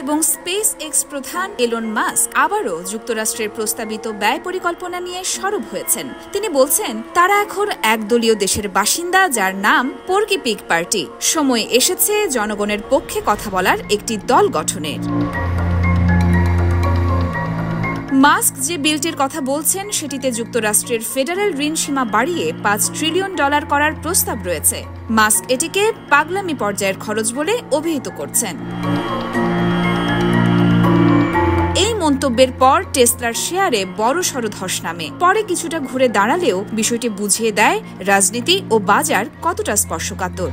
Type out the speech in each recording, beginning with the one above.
এবং space x প্রধান Elon Musk আবারও যুক্তরাষ্ট্রের প্রস্তাবিত ব্যয় পরিকল্পনা নিয়ে সরব হয়েছেন। তিনি বলছেন, তারা এখন একদলীয় দেশের বাসিন্দা যার নাম পোর্কি পিগ পার্টি। সময় এসেছে জনগণের পক্ষে কথা বলার একটি দল গঠনের। মাস্ক যে বিলটির কথা বলছেন সেটিতে যুক্তরাষ্ট্রের ফেডারেল ঋণ সীমা বাড়িয়ে $5 ট্রিলিয়ন করার প্রস্তাব রয়েছে। মাস্ক এটিকে পাগলামি পর্যায়ের খরচ বলে অভিহিত করছেন। এই মন্তব্যের পর টেসলার শেয়ারে বড়সড় ধস নামে। পরে কিছুটা ঘুরে দাঁড়ালেও বিষয়টি বুঝিয়ে দেয় রাজনীতি ও বাজার কতটা স্পর্শকাতর।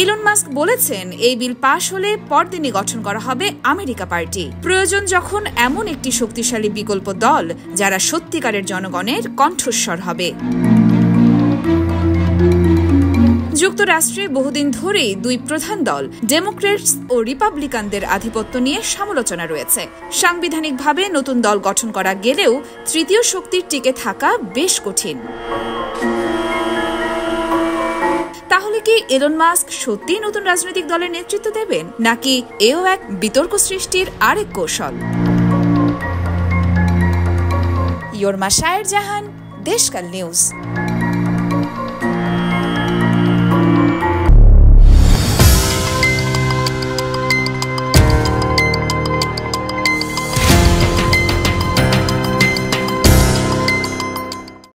ইলন মাস্ক বলেছেন, এই বিল পাশ হলে পরদিনই গঠন করা হবে আমেরিকা পার্টি। প্রয়োজন যখন এমন একটি শক্তিশালী বিকল্প দল যারা সত্যিকারের জনগণের কণ্ঠস্বর হবে। যুক্তরাষ্ট্রে বহুদিন ধরেই দুই প্রধান দল ডেমোক্র্যাটস ও রিপাবলিকানদের আধিপত্য নিয়ে সমালোচনা রয়েছে। সাংবিধানিকভাবে নতুন দল গঠন করা গেলেও তৃতীয় শক্তির টিকে থাকা বেশ কঠিন। তাহলে কি এলন মাস্ক সত্যিই নতুন রাজনৈতিক দলের নেতৃত্ব দেবেন, নাকি এও এক বিতর্ক সৃষ্টির আরেক কৌশল? ইয়র্মা শায়ের জাহান, দেশকাল নিউজ।